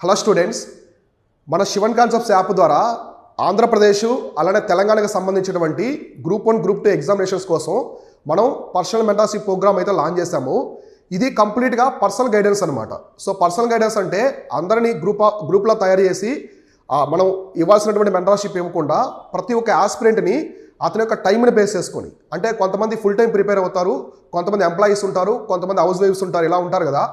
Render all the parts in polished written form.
Hello students, మన Sivan concepts app ద్వారా ఆంధ్రప్రదేశ్ అలానే తెలంగాణకు సంబంధించినటువంటి గ్రూప్ 1 గ్రూప్ 2 ఎగ్జామినేషన్స్ కోసం మనం పర్సనల్ మెంటర్షిప్ ప్రోగ్రామ్ అయితే లాంచ్ చేశాము. ఇది కంప్లీట్గా పర్సనల్ గైడెన్స్ అనమాట. సో పర్సనల్ గైడెన్స్ అంటే అందరినీ గ్రూప్లో తయారు చేసి మనం ఇవ్వాల్సినటువంటి మెంటర్షిప్ ఇవ్వకుండా ప్రతి ఒక్క ఆస్పిరెంట్ని అతని యొక్క టైంని బేస్ చేసుకొని, అంటే కొంతమంది ఫుల్ టైం ప్రిపేర్ అవుతారు, కొంతమంది ఎంప్లాయీస్ ఉంటారు, కొంతమంది హౌస్ వైఫ్స్ ఉంటారు, ఇలా ఉంటారు కదా.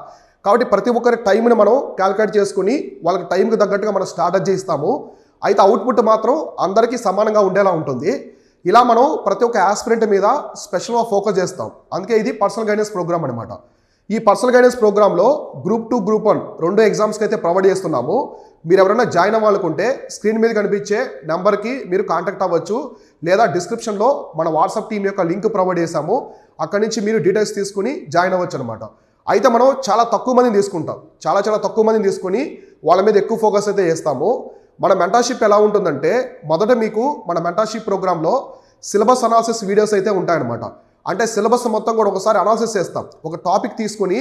కాబట్టి ప్రతి ఒక్కరి టైంని మనం క్యాలిక్యులేట్ చేసుకుని వాళ్ళకి టైంకి తగ్గట్టుగా మనం స్ట్రాటజీ ఇస్తాము. అయితే అవుట్పుట్ మాత్రం అందరికీ సమానంగా ఉండేలా ఉంటుంది. ఇలా మనం ప్రతి ఒక్క ఆస్పిరెంట్ మీద స్పెషల్గా ఫోకస్ చేస్తాం. అందుకే ఇది పర్సనల్ గైడెన్స్ ప్రోగ్రామ్ అనమాట. ఈ పర్సనల్ గైడెన్స్ ప్రోగ్రాంలో గ్రూప్ 2 గ్రూప్ 1 రెండు ఎగ్జామ్స్కి అయితే ప్రొవైడ్ చేస్తున్నాము. మీరు ఎవరైనా జాయిన్ అవ్వాలనుకుంటే స్క్రీన్ మీద కనిపించే నెంబర్కి మీరు కాంటాక్ట్ అవ్వచ్చు, లేదా డిస్క్రిప్షన్లో మన వాట్సాప్ టీం యొక్క లింక్ ప్రొవైడ్ చేశాము. అక్కడి నుంచి మీరు డీటెయిల్స్ తీసుకుని జాయిన్ అవ్వచ్చు అనమాట. అయితే మనం చాలా తక్కువ మందిని తీసుకుంటాం, చాలా తక్కువ మందిని తీసుకొని వాళ్ళ మీద ఎక్కువ ఫోకస్ అయితే చేస్తాము. మన మెంటర్షిప్ ఎలా ఉంటుందంటే, మొదట మీకు మన మెంటర్షిప్ ప్రోగ్రాంలో సిలబస్ అనాలిసిస్ వీడియోస్ అయితే ఉంటాయన్నమాట. అంటే సిలబస్ మొత్తం కూడా ఒకసారి అనాలిసిస్ చేస్తాం. ఒక టాపిక్ తీసుకుని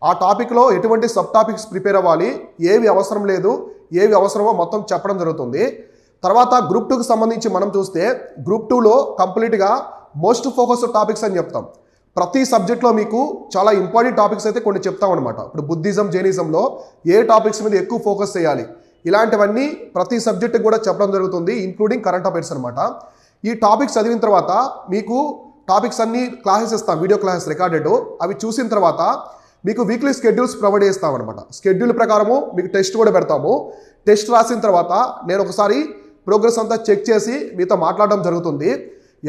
ఆ టాపిక్లో ఎటువంటి సబ్ టాపిక్స్ ప్రిపేర్ అవ్వాలి, ఏవి అవసరం లేదు, ఏవి అవసరమో మొత్తం చెప్పడం జరుగుతుంది. తర్వాత గ్రూప్ 2కి సంబంధించి మనం చూస్తే గ్రూప్ 2లో కంప్లీట్గా మోస్ట్ ఫోకస్డ్ టాపిక్స్ అని చెప్తాం. ప్రతి సబ్జెక్ట్లో మీకు చాలా ఇంపార్టెంట్ టాపిక్స్ అయితే కొన్ని చెప్తాం అనమాట. ఇప్పుడు బుద్ధిజం, జైనిజంలో ఏ టాపిక్స్ మీద ఎక్కువ ఫోకస్ చేయాలి, ఇలాంటివన్నీ ప్రతి సబ్జెక్టుకి కూడా చెప్పడం జరుగుతుంది, ఇంక్లూడింగ్ కరెంట్ అఫైర్స్ అనమాట. ఈ టాపిక్స్ చదివిన తర్వాత మీకు టాపిక్స్ అన్ని క్లాసెస్ ఇస్తాం, వీడియో క్లాసెస్ రికార్డెడ్. అవి చూసిన తర్వాత మీకు వీక్లీ స్కెడ్యూల్స్ ప్రొవైడ్ చేస్తాం అనమాట. స్కెడ్యూల్ ప్రకారము మీకు టెస్ట్ కూడా పెడతాము. టెస్ట్ రాసిన తర్వాత నేను ఒకసారి ప్రోగ్రెస్ అంతా చెక్ చేసి మీతో మాట్లాడడం జరుగుతుంది.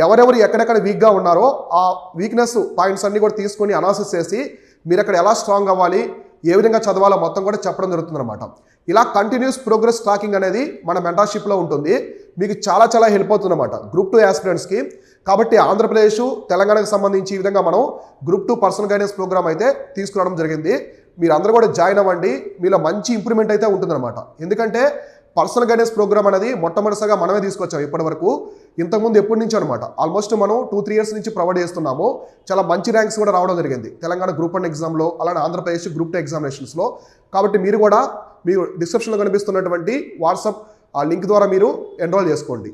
ఎవరెవరు ఎక్కడెక్కడ వీక్గా ఉన్నారో ఆ వీక్నెస్ పాయింట్స్ అన్నీ కూడా తీసుకొని అనాలిసిస్ చేసి మీరు అక్కడ ఎలా స్ట్రాంగ్ అవ్వాలి, ఏ విధంగా చదవాలో మొత్తం కూడా చెప్పడం జరుగుతుంది అనమాట. ఇలా కంటిన్యూస్ ప్రోగ్రెస్ ట్రాకింగ్ అనేది మన మెంటర్షిప్లో ఉంటుంది. మీకు చాలా హెల్ప్ అవుతుంది అనమాట గ్రూప్ 2 ఆస్పిరెంట్స్కి. కాబట్టి ఆంధ్రప్రదేశ్, తెలంగాణకు సంబంధించి ఈ విధంగా మనం గ్రూప్ 2 పర్సనల్ గైడెన్స్ ప్రోగ్రామ్ అయితే తీసుకురావడం జరిగింది. మీరు అందరూ కూడా జాయిన్ అవ్వండి, మీలో మంచి ఇంప్రూవ్మెంట్ అయితే ఉంటుందన్నమాట. ఎందుకంటే పర్సనల్ గైడెన్స్ ప్రోగ్రామ్ అనేది మొట్టమొదటిసారిగా మనమే తీసుకొచ్చాం ఇప్పటి వరకు. ఇంతకుముందు ఎప్పటి నుంచి అనమాట, ఆల్మోస్ట్ మనం 2-3 ఇయర్స్ నుంచి ప్రొవైడ్ చేస్తున్నాము. చాలా మంచి ర్యాంక్స్ కూడా రావడం జరిగింది తెలంగాణ గ్రూప్ 1 ఎగ్జామ్లో, అలానే ఆంధ్రప్రదేశ్ గ్రూప్ 2 ఎగ్జామినేషన్స్లో. కాబట్టి మీరు కూడా మీరు డిస్క్రిప్షన్లో కనిపిస్తున్నటువంటి వాట్సాప్ ఆ లింక్ ద్వారా మీరు ఎన్రోల్ చేసుకోండి.